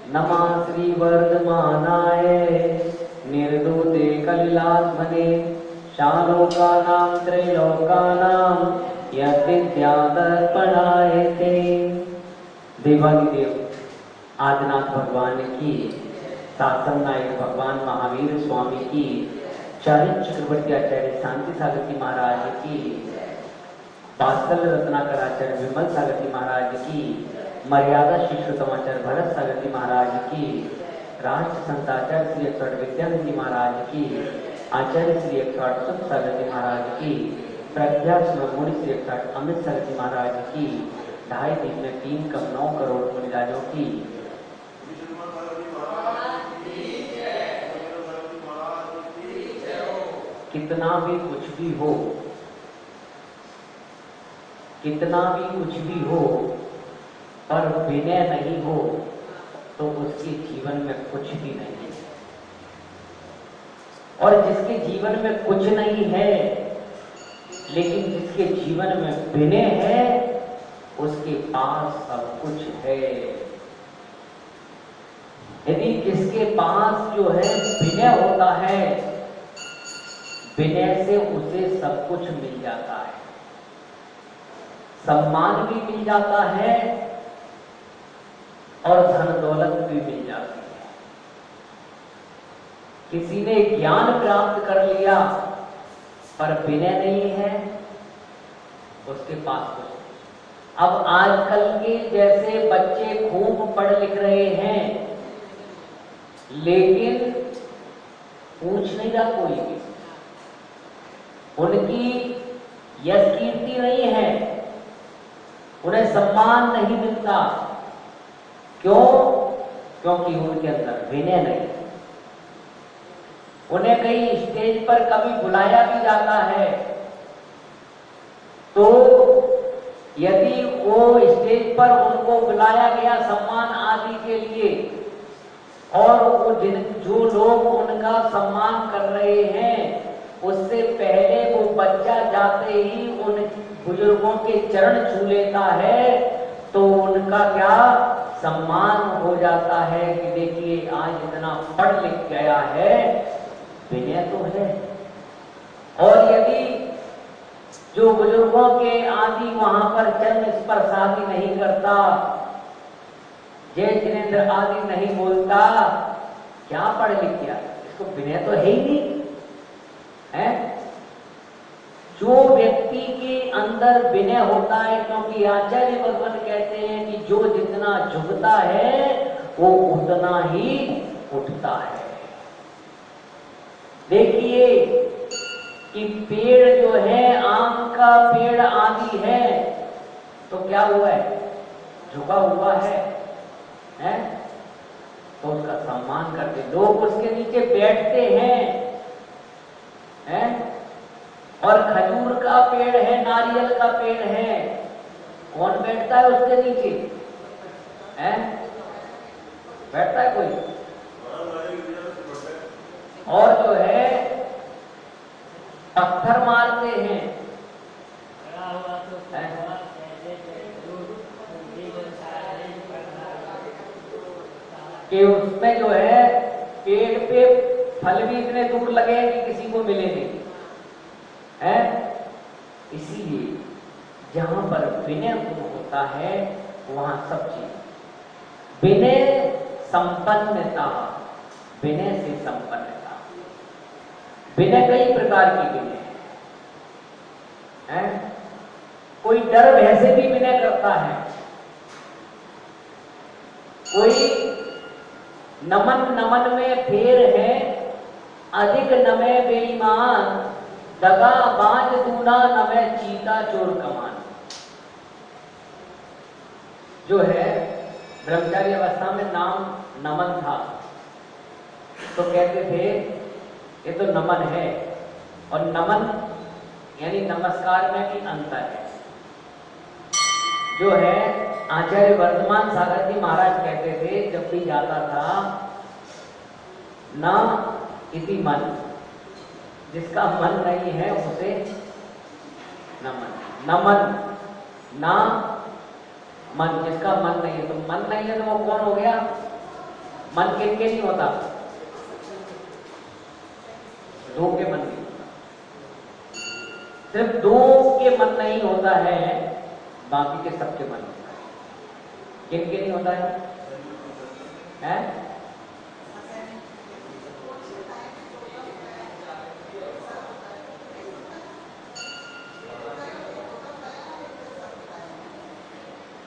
नमः श्री वर्धमानाय निर्दूते कलिलात्मने शालोकानां त्रैलोकानां यद्विद्यादर्पणाय ते। देवादिदेव आदिनाथ भगवान की, शासन नायक भगवान महावीर स्वामी की, चारित्र चक्रवर्ती आचार्य शांति सागर जी महाराज की, वात्सल रत्नाकर आचार्य विमल सागर जी महाराज की, मर्यादा शिष्योत्तमाचार्य भरत सागर जी महाराज की, राष्ट्र संताचार्य श्री 108 विद्यानंद जी महाराज की, आचार्य श्री 108 सुख सागर जी महाराज की, प्रज्ञा मुनि श्री 108 अमित सागर जी महाराज की, 2.5 दिन में 3 कम 9 करोड़ मुनिराजों की, कितना भी कुछ भी हो, कितना भी कुछ भी हो, पर विनय नहीं हो तो उसके जीवन में कुछ भी नहीं है। और जिसके जीवन में कुछ नहीं है लेकिन जिसके जीवन में विनय है उसके पास सब कुछ है। यदि जिसके पास जो है विनय होता है, विनय से उसे सब कुछ मिल जाता है, सम्मान भी मिल जाता है और धन दौलत भी मिल जाती है। किसी ने ज्ञान प्राप्त कर लिया पर विनय नहीं है, उसके पास कुछ नहीं। अब आजकल के जैसे बच्चे खूब पढ़ लिख रहे हैं लेकिन पूछ नहीं रहा कोई भी, उनकी यश कीर्ति नहीं है, उन्हें सम्मान नहीं मिलता। क्यों? क्योंकि उनके अंदर विनय नहीं। उन्हें कहीं स्टेज पर कभी बुलाया भी जाता है तो यदि वो स्टेज पर उनको बुलाया गया सम्मान आदि के लिए और वो जो लोग उनका सम्मान कर रहे हैं उससे पहले वो बच्चा जाते ही उन बुजुर्गों के चरण छू लेता है तो उनका क्या सम्मान हो जाता है कि देखिए आज इतना पढ़ लिख गया है, विनय तो है। और यदि जो बुजुर्गों के आदि वहां पर चरण स्पर्श आदि नहीं करता, जय जिनेन्द्र आदि नहीं बोलता, क्या पढ़ लिख गया, इसको विनय तो है ही नहीं है। जो व्यक्ति के अंदर विनय होता है, क्योंकि आचार्य भगवान कहते हैं कि जो जितना झुकता है वो उतना ही उठता है। देखिए कि पेड़ जो है, आम का पेड़ आदि है तो क्या हुआ है, झुका हुआ है, तो उसका सम्मान करते, लोग उसके नीचे बैठते हैं। और खजूर का पेड़ है, नारियल का पेड़ है, कौन बैठता है उसके नीचे? बैठता है कोई? और जो है पत्थर मारते हैं, कि उसमें जो है पेड़ पे फल भी इतने दूर लगे कि किसी को मिले नहीं है। इसीलिए जहां पर विनय होता है वहां सब चीज, विनय संपन्नता, विनय से संपन्नता। विनय कई प्रकार की विनय है। कोई डर भय से भी विनय करता है, कोई नमन नमन में फेर है, अधिक नमे बेईमान, दगा बाज दूना नमे चीता चोर कमान। जो है ब्रह्मचारी अवस्था में नाम नमन था तो कहते थे ये तो नमन है, और नमन यानी नमस्कार में भी अंतर है। जो है आचार्य वर्धमान सागर जी महाराज कहते थे जब भी जाता था, न इति मन, जिसका मन नहीं है उसे नमन, नमन ना मन, जिसका मन नहीं है, तो मन नहीं है तो वो कौन हो गया? मन किनके नहीं होता? दो के मन नहीं होता। सिर्फ दो के मन नहीं होता है, बाकी के सबके मन होता है। किनके नहीं होता है? हैं?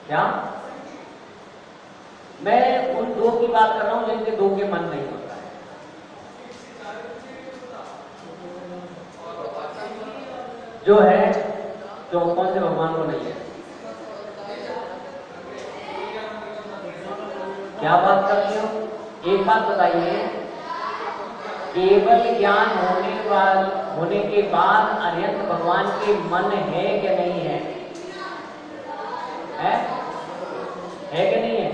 क्या? मैं उन दो की बात कर रहा हूं जिनके दो के मन नहीं होता है। जो है, जो कौन से भगवान को नहीं है? क्या बात करते हो? एक बात बताइए, केवल ज्ञान होने के बाद अरिहंत भगवान के मन है कि नहीं है? है कि नहीं है?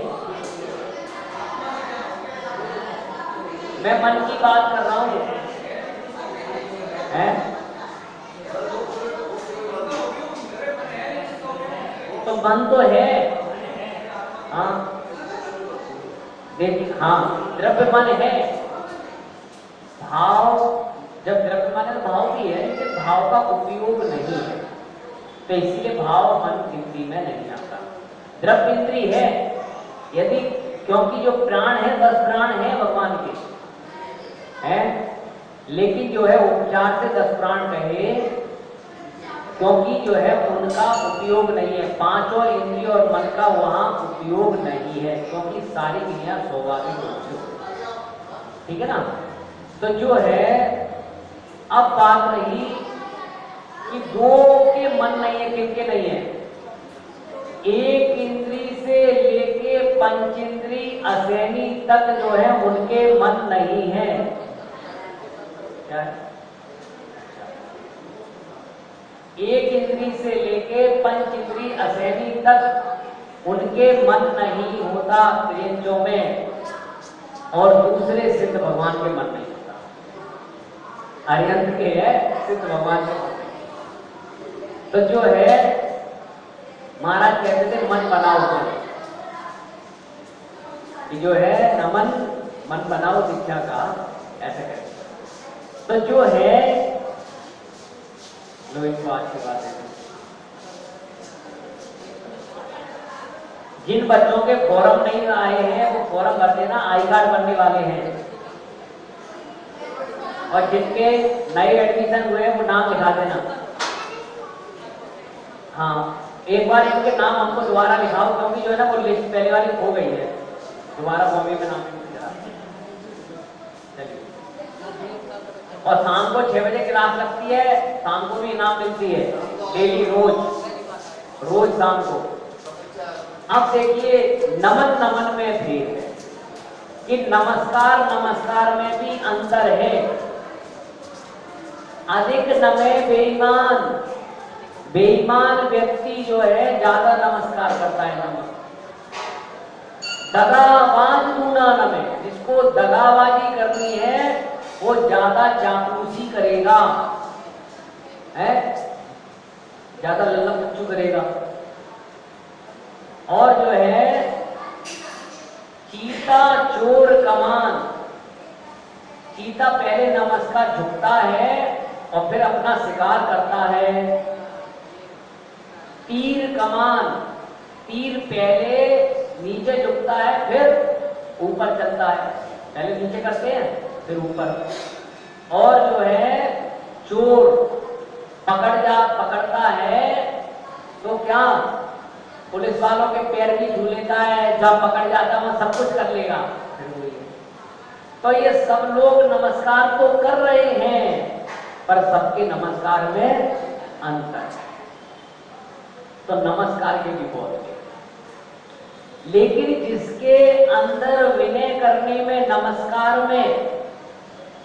मैं मन की बात कर रहा हूं। है? तो मन तो है। हाँ देखिए, हाँ द्रव्य मन है। भाव, जब द्रव्य मन है तो भाव भी है, लेकिन भाव का उपयोग नहीं है, तो इसीलिए भाव मन गिनती में नहीं आता। द्रव्य इंद्री है, यदि, क्योंकि जो प्राण है 10 प्राण है भगवान के हैं, लेकिन जो है उपचार से 10 प्राण कहे, क्योंकि जो है उनका उपयोग नहीं है। पांचों इंद्रिय और मन का वहां उपयोग नहीं है, क्योंकि सारी क्रिया स्वाभाविक रूप से होती है। ठीक है ना? तो जो है, अब बात रही कि दो के मन नहीं है, किनके नहीं है? एक इंद्री से लेके पंचेंद्री असेनी तक जो है उनके मन नहीं है। क्या है? एक इंद्री से लेके पंचेंद्री असेनी तक उनके मन नहीं होता त्रियंजों में, और दूसरे सिद्ध भगवान के मन नहीं होता। अरिहंत के है, सिद्ध भगवान के मन नहीं। तो जो है महाराज कहते थे मन बनाओ, कि जो है नमन मन बनाओ दीक्षा का, ऐसा कहते। तो जो है लो इनको आज की बात है, जिन बच्चों के फॉर्म नहीं आए हैं वो फॉर्म भर देना, आई कार्ड बनने वाले हैं, और जिनके नए एडमिशन हुए वो नाम लिखा देना। हाँ, एक बार इनके नाम हमको दोबारा लिखाओ, क्योंकि जो है ना वो लिस्ट पहले वाली खो गई है, दोबारा कॉपी में नाम लिखा। चलिए, और शाम को 6 बजे क्लास लगती है, शाम को भी इनाम मिलती है, डेली रोज शाम को। अब देखिए, नमन नमन में भेद है कि नमस्कार नमस्कार में भी अंतर है। अधिक नमे बेईमान व्यक्ति जो है ज्यादा नमस्कार करता है। नमः दगाबाज दूना नमे, जिसको दगाबाजी करनी है वो ज्यादा चापलूसी करेगा, है ज्यादा लल्ला पुच्चू करेगा। और जो है चीता चोर कमान, चीता पहले नमस्कार झुकता है और फिर अपना शिकार करता है। तीर कमान, तीर पहले नीचे झुकता है फिर ऊपर चलता है, पहले नीचे करते हैं फिर ऊपर। और जो है चोर पकड़ता है तो क्या पुलिस वालों के पैर भी छू लेता है, जब पकड़ जाता है वहां सब कुछ कर लेगा। तो ये सब लोग नमस्कार तो कर रहे हैं, पर सबके नमस्कार में अंतर है। तो नमस्कार के भी बहुत है, लेकिन जिसके अंदर विनय करने में, नमस्कार में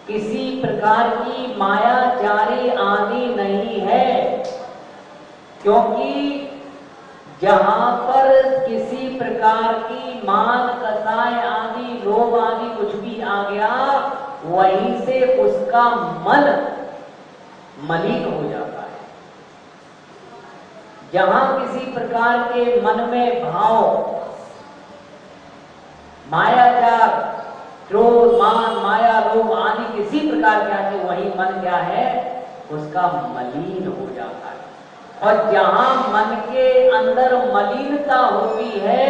किसी प्रकार की माया जारी आदि नहीं है, क्योंकि जहां पर किसी प्रकार की मान कसाय आदि लोभ आदि कुछ भी आ गया, वहीं से उसका मन मलिन हो जाता है। जहां किसी प्रकार के मन में भाव, मायाचार, क्रोध, मान, माया, लोभ आदि किसी प्रकार के आते, वही मन क्या है, उसका मलिन हो जाता है। और जहां मन के अंदर मलिनता होती है,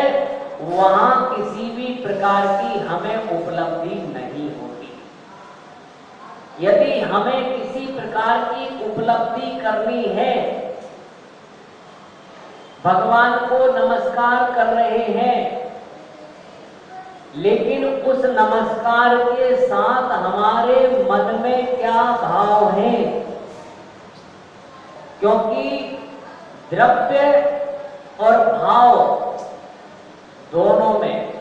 वहां किसी भी प्रकार की हमें उपलब्धि नहीं होती। यदि हमें किसी प्रकार की उपलब्धि करनी है, भगवान को नमस्कार कर रहे हैं, लेकिन उस नमस्कार के साथ हमारे मन में क्या भाव है, क्योंकि द्रव्य और भाव दोनों में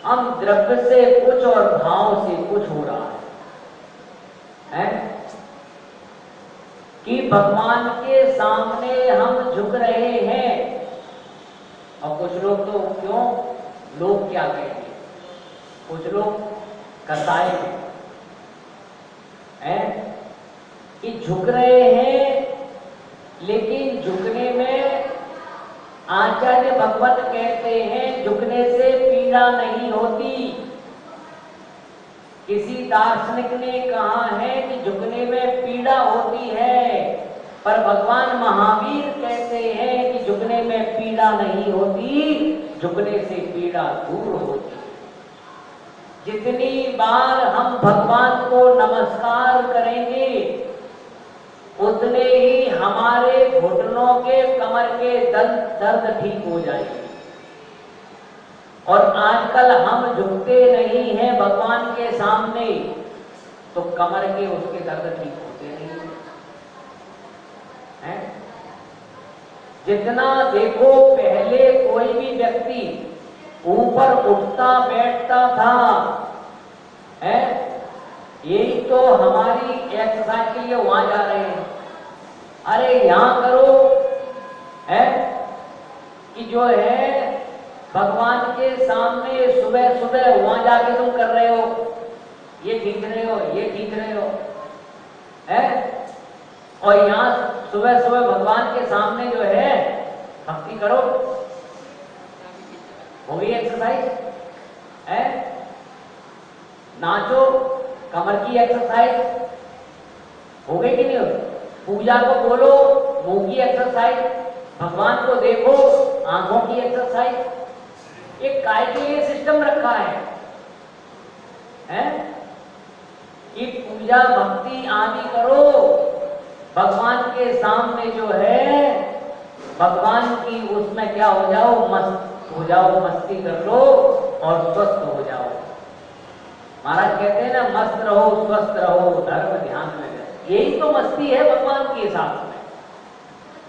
हम द्रव्य से कुछ और भाव से कुछ हो रहा है कि भगवान के सामने हम झुक रहे हैं। और कुछ लोग तो क्यों, लोग क्या कहेंगे, कुछ लोग कसाई हैं कि झुक रहे हैं, लेकिन झुकने में आचार्य भगवत कहते हैं झुकने से पीड़ा नहीं होती। किसी दार्शनिक ने कहा है कि झुकने में पीड़ा होती है, पर भगवान महावीर कहते हैं कि झुकने में पीड़ा नहीं होती, झुकने से पीड़ा दूर होती। जितनी बार हम भगवान को नमस्कार करेंगे, उतने ही हमारे घुटनों के, कमर के दर्द ठीक हो जाएंगे। और आजकल हम झुकते नहीं हैं भगवान के सामने, तो कमर के उसके दर्द ठीक होते नहीं हैं। जितना देखो, पहले कोई भी व्यक्ति ऊपर उठता बैठता था, है, यही तो हमारी एक्सरसाइज के लिए वहां जा रहे हैं। अरे यहां करो, है कि जो है भगवान के सामने सुबह सुबह वहां जाके तुम कर रहे हो, ये ठीक रहे हो, ये ठीक रहे हो, है। और यहां सुबह सुबह भगवान के सामने जो है भक्ति करो, हो गई एक्सरसाइज, है। नाचो, कमर की एक्सरसाइज हो गई कि नहीं हो? पूजा को बोलो, मुंह की एक्सरसाइज, भगवान को देखो, आंखों की एक्सरसाइज। एक काय के लिए सिस्टम रखा है कि पूजा भक्ति आदि करो, भगवान के सामने जो है भगवान की उसमें क्या हो जाओ, मस्त हो जाओ, मस्ती कर लो और स्वस्थ हो जाओ। महाराज कहते हैं ना, मस्त रहो, स्वस्थ रहो, धर्म ध्यान में रहो। यही तो मस्ती है भगवान के साथ में।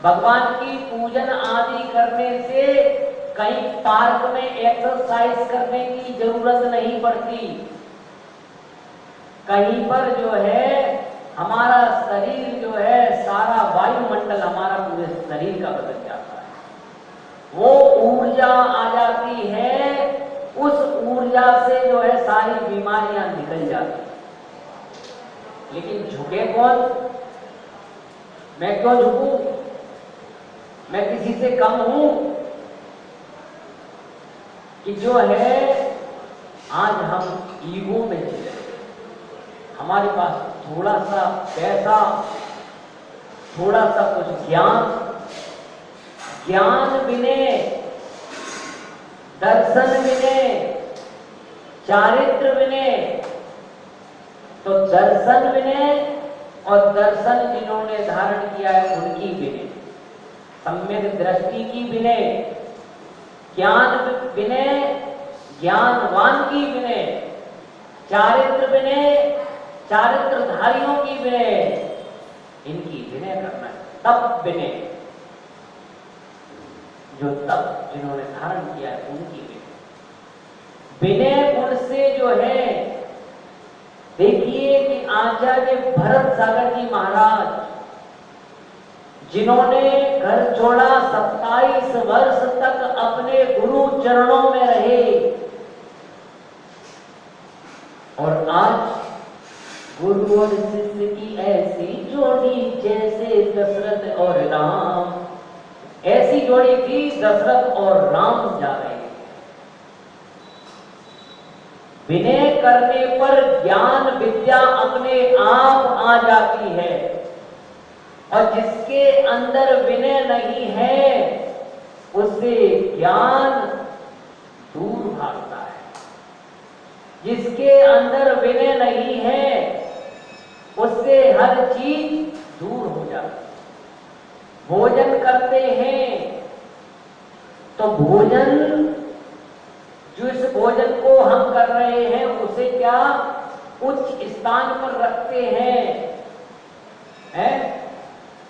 भगवान की पूजन आदि करने से कहीं पार्क में एक्सरसाइज करने की जरूरत नहीं पड़ती। कहीं पर जो है हमारा शरीर जो है, सारा वायुमंडल हमारा पूरे शरीर का बदल जाता है, वो ऊर्जा आ जाती है, उस ऊर्जा से जो है सारी बीमारियां निकल जाती। लेकिन झुके कौन? मैं क्यों झुकूं? मैं किसी से कम हूं कि जो है आज हम ईगो में जी रहे हैं। हमारे पास थोड़ा सा पैसा, थोड़ा सा कुछ ज्ञान बिने, दर्शन बिने, चारित्र बिने, तो दर्शन बिने और दर्शन जिन्होंने धारण किया है उनकी बिने, सम्यक दृष्टि की बिने, ज्ञान बिने, ज्ञानवान की बिने, चारित्र बिने, चारित्रधारियों की बिने, इनकी विनय करना है। तप बिने, जो तप जिन्होंने धारण किया है उनकी विनय गुण से जो है, देखिए कि आचार्य भरत सागर जी महाराज जिन्होंने घर छोड़ा, 27 वर्ष तक अपने गुरु चरणों में रहे, और आज गुरु और शिष्य की ऐसी जोड़ी जैसे दशरथ और राम, ऐसी जोड़ी थी दशरथ और राम जा रहे हैं। विनय करने पर ज्ञान विद्या अपने आप आ जाती है, और जिसके अंदर विनय नहीं है उससे ज्ञान दूर भागता है। जिसके अंदर विनय नहीं है उससे हर चीज दूर हो जाती है। भोजन करते हैं तो भोजन, जिस भोजन को हम कर रहे हैं उसे क्या उच्च स्थान पर रखते हैं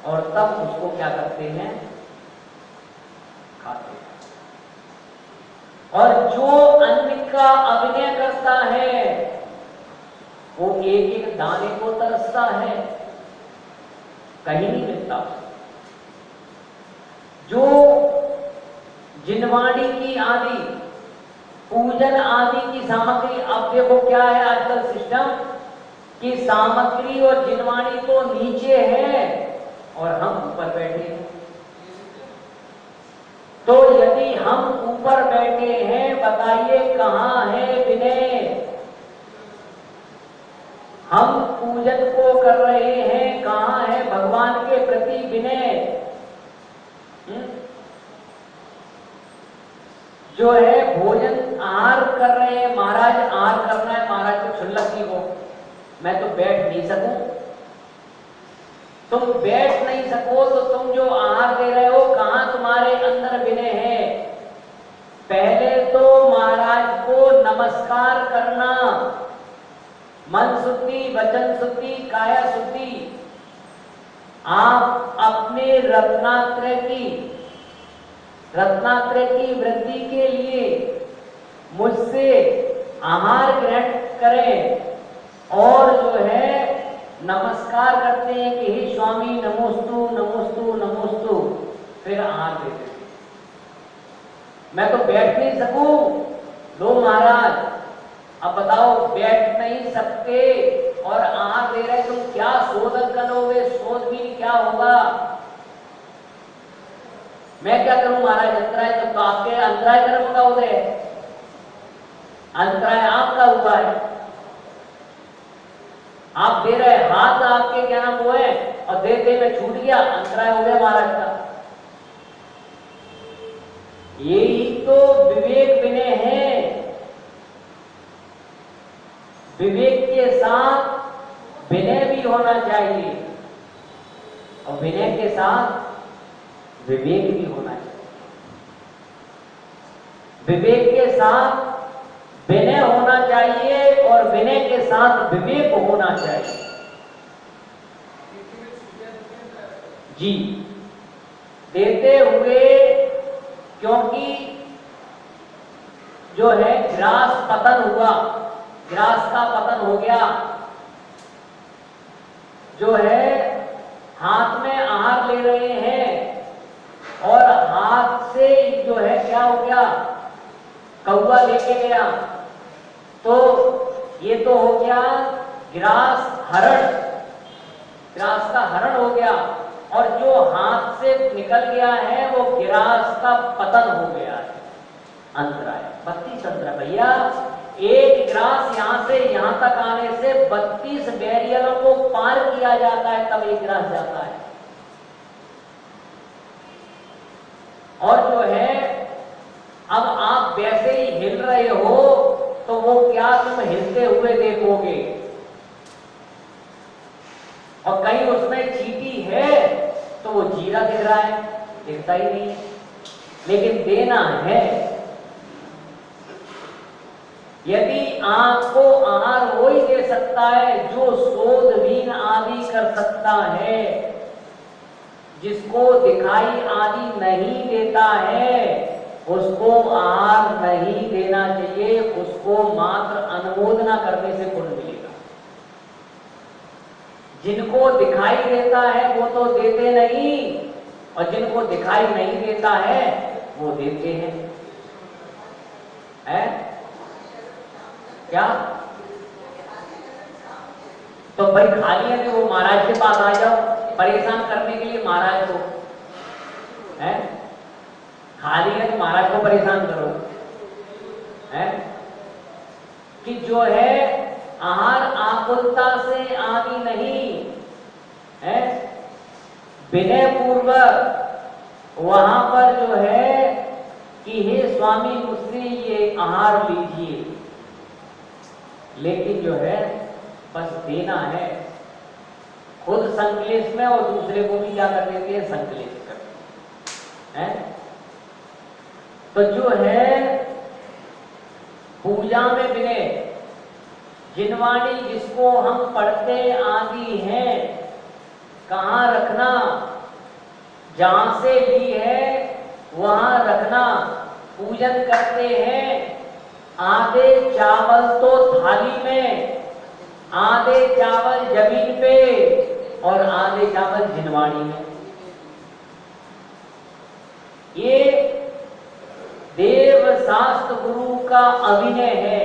और तब उसको क्या करते हैं, खाते हैं। और जो अन्न का अभिनय करता है वो एक एक दाने को तरसता है, कहीं नहीं मिलता। जो जिनवाणी की आदि पूजन आदि की सामग्री, अब देखो क्या है आजकल सिस्टम कि सामग्री और जिनवाणी तो नीचे है और हम ऊपर बैठे हैं। तो यदि हम ऊपर बैठे हैं, बताइए कहां है विनय? हम पूजन को कर रहे हैं, कहां है भगवान के प्रति विनय? जो है भोजन आहार कर रहे हैं, महाराज आहार करना है, महाराज को क्षुल्लक नहीं हो, मैं तो बैठ नहीं सकूं। तुम बैठ नहीं सको तो तुम जो आहार दे रहे हो, कहां तुम्हारे अंदर विनय है? पहले तो महाराज को नमस्कार करना, मन शुद्धि, वचन शुद्धि, काया शुद्धि। आप अपने रत्नात्रय की वृद्धि के लिए मुझसे आहार ग्रहण करें और जो है नमस्कार करते हैं कि हे स्वामी नमोस्तु नमोस्तु नमोस्तु, फिर आहार देते। मैं तो बैठ नहीं सकूं, लो महाराज अब बताओ बैठ नहीं सकते और आहार दे रहे, तुम क्या शोधन करोगे? शोध भी क्या होगा? मैं क्या करूं महाराज? अंतराय तो आपके अंतराय कर्म का उदय है, अंतराय आपका हुआ है। आप दे रहे, हाथ आपके क्या नाम वो है और देते में छूट गया, अंतराय हो गया महाराज का। यही तो विवेक विनय है। विवेक के साथ विनय भी होना चाहिए और विनय के साथ विवेक भी होना चाहिए। विवेक के साथ विनय होना चाहिए और विनय के साथ विवेक होना चाहिए। जी, देते हुए, क्योंकि जो है ग्रास पतन हुआ, ग्रास का पतन हो गया, जो है हाथ में आहार ले रहे हैं और हाथ से जो है क्या हो गया, कौवा लेके गया, तो ये तो हो गया ग्रास हरण, ग्रास का हरण हो गया। और जो हाथ से निकल गया है वो ग्रास का पतन हो गया है, अंतराय 32 अंतराय। भैया एक ग्रास यहां से यहां तक आने से 32 बैरियरों को पार किया जाता है, तब एक ग्रास जाता है। और जो है अब आप वैसे ही हिल रहे हो तो वो क्या तुम हिलते हुए देखोगे? और कहीं उसमें चींटी है तो वो जीरा दिख रहा है, दिखता ही नहीं है, लेकिन देना है। यदि आपको आहार वो ही दे सकता है जो शोधहीन आदि कर सकता है, जिसको दिखाई आदि नहीं देता है, उसको आहार नहीं देना चाहिए, उसको मात्र अनुमोदना करने से पुण्य मिलेगा। जिनको दिखाई देता है वो तो देते नहीं, और जिनको दिखाई नहीं देता है वो देते हैं। है? क्या? तो भाई खाली है तो वो महाराज के पास आ जाओ परेशान करने के लिए महाराज को, है? खाली है तो महाराज को परेशान करो, है? कि जो है आहार आकुलता से आदि नहीं है, विनय पूर्वक वहां पर जो है कि हे स्वामी मुझसे ये आहार लीजिए, लेकिन जो है बस देना है, खुद संकलेश में और दूसरे को भी क्या कर देते हैं, संकलेश करते हैं। तो जो है पूजा में विनय, जिनवाणी जिसको हम पढ़ते आदि हैं, कहाँ रखना, जहां से ली है वहां रखना। पूजन करते हैं, आधे चावल तो थाली में, आधे चावल जमीन पे और आधे चावल जिनवाणी में। ये देव शास्त्र गुरु का अभिनय है।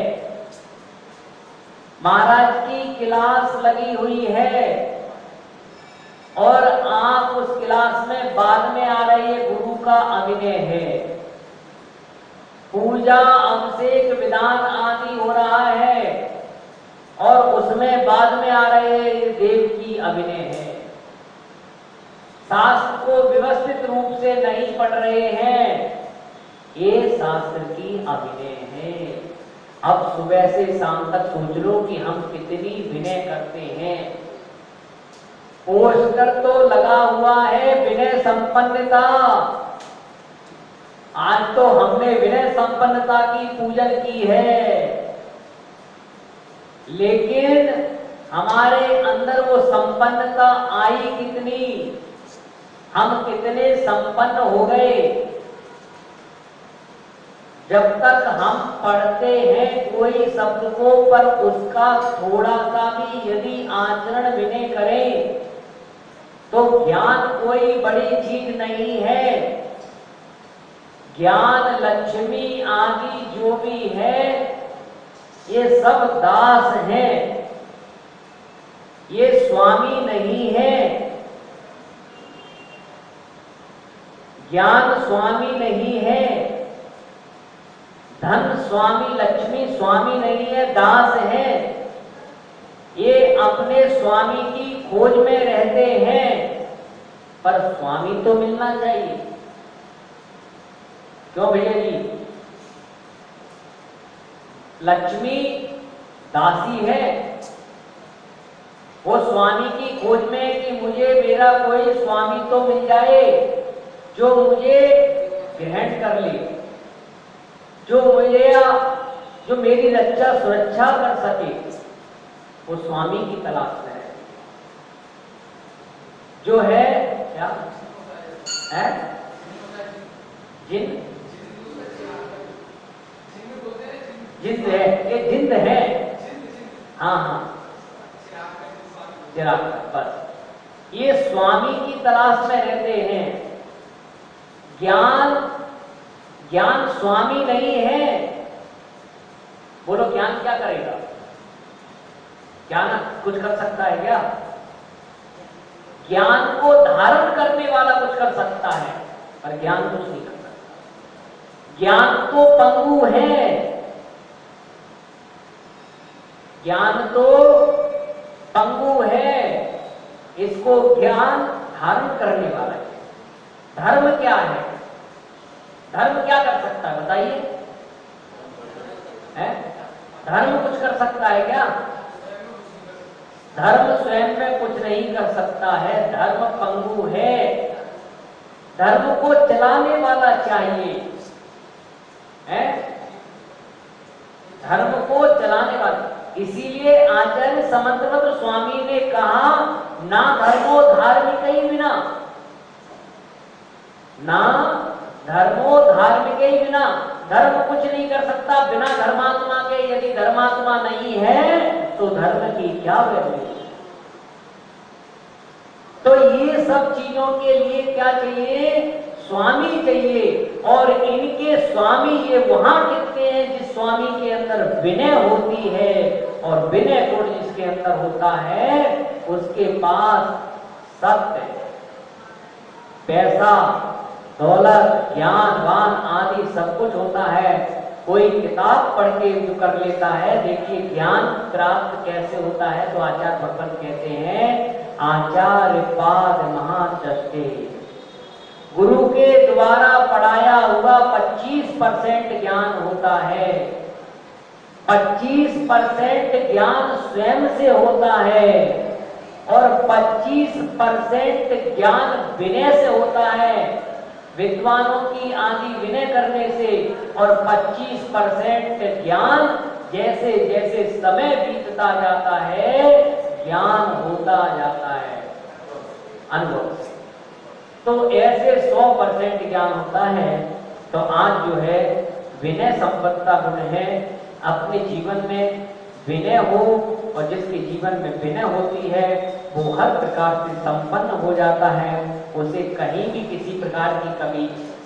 महाराज की क्लास लगी हुई है और आप उस क्लास में बाद में आ रहे हैं, गुरु का अभिनय है। पूजा अभिषेक विधान आदि हो रहा है और उसमें बाद में आ रहे हैं, ये देव की अभिनय है। शास्त्र को व्यवस्थित रूप से नहीं पढ़ रहे हैं, ये शास्त्र की अभिनय है। अब सुबह से शाम तक सोच लो कि हम कितनी विनय करते हैं। पोस्टर तो लगा हुआ है विनय संपन्नता, आज तो हमने विनय संपन्नता की पूजन की है, लेकिन हमारे अंदर वो संपन्नता आई कितनी, हम कितने संपन्न हो गए। जब तक हम पढ़ते हैं कोई शब्द को, पर उसका थोड़ा सा भी यदि आचरण विनय करें तो ज्ञान कोई बड़ी चीज नहीं है। ज्ञान लक्ष्मी आदि जो भी है ये सब दास हैं, ये स्वामी नहीं है। ज्ञान स्वामी नहीं है, धन स्वामी, लक्ष्मी स्वामी नहीं है, दास है। ये अपने स्वामी की खोज में रहते हैं, पर स्वामी तो मिलना चाहिए। क्यों भैया जी? लक्ष्मी दासी है, वो स्वामी की खोज में कि मुझे मेरा कोई स्वामी तो मिल जाए जो मुझे ग्रहण कर ले, जो मेरी रक्षा सुरक्षा कर सके, वो स्वामी की तलाश में है। जो है क्या है? जिन जिंद है, ये जिंद है। हाँ हाँ, जरा बस ये स्वामी की तलाश में रहते हैं। ज्ञान स्वामी नहीं है। बोलो ज्ञान क्या करेगा? ज्ञान कुछ कर सकता है क्या? ज्ञान को धारण करने वाला कुछ कर सकता है, पर ज्ञान कुछ नहीं कर सकता। ज्ञान तो पंगु है, ज्ञान तो पंगु है, इसको ज्ञान धारण करने वाला है। धर्म क्या है? धर्म क्या कर सकता है बताइए? धर्म कुछ कर सकता है क्या? धर्म स्वयं में कुछ नहीं कर सकता है, धर्म पंगु है। धर्म को चलाने वाला चाहिए, है धर्म को चलाने वाला। इसीलिए आचार्य समंतवत स्वामी ने कहा, ना धर्मो धार्मिक ही बिना, ना धर्मो धार्मिक ही बिना। धर्म कुछ नहीं कर सकता बिना धर्मात्मा के। यदि धर्मात्मा नहीं है तो धर्म की क्या वैल्यू? तो ये सब चीजों के लिए क्या चाहिए? स्वामी चाहिए। और इनके स्वामी ये वहां टिकते हैं जिस स्वामी के अंदर विनय होती है, और विनय गुण जिसके अंदर होता है उसके पास सत्य, पैसा, दौलत, ज्ञान, वान आदि सब कुछ होता है, कोई किताब पढ़ के जो कर लेता है, देखिए ज्ञान प्राप्त कैसे होता है। तो आचार्य भगवत कहते हैं आचार्य पाद महाचष्टे, गुरु के द्वारा पढ़ाया हुआ 25% ज्ञान होता है। 25% ज्ञान स्वयं से होता है और 25% ज्ञान विनय से होता है, विद्वानों की आदि विनय करने से। और 25% ज्ञान जैसे जैसे समय बीतता जाता है ज्ञान होता जाता है अनुभव से। तो ऐसे 100% ज्ञान होता है। तो आज जो है विनय संपत्ता गुण है, अपने जीवन में विनय हो, और जिसके जीवन में विनय होती है वो हर प्रकार से संपन्न हो जाता है, उसे कहीं भी किसी प्रकार की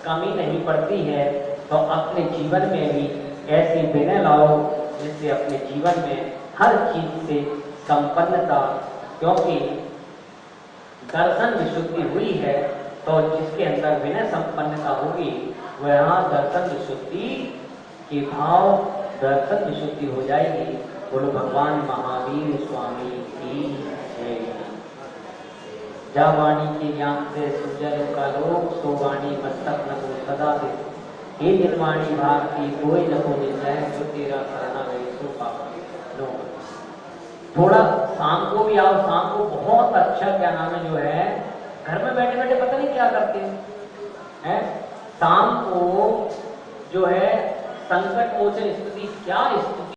कमी नहीं पड़ती है। तो अपने जीवन में भी ऐसी विनय लाओ जिससे अपने जीवन में हर चीज से संपन्नता, क्योंकि दर्शन विशुद्धि हुई है तो जिसके अंदर विनय संपन्नता होगी वह दर्शन विशुद्धि के भाव दर्शन विशुद्धि हो जाएगी। बोलो भगवान महावीर स्वामी की जय। जा वाणी के ज्ञान से सुजल का लोक, सो वाणी मस्तक न हो सदा दे। हे निर्वाणी भारती कोई न हो निजय, जो तेरा शरणा गए सो पापा नो। थोड़ा शाम को भी आओ, शाम को बहुत अच्छा क्या नाम है जो है, घर में बैठे बैठे पता नहीं क्या करते हैं। शाम को जो है संकट मोचन स्तुति क्या स्तुति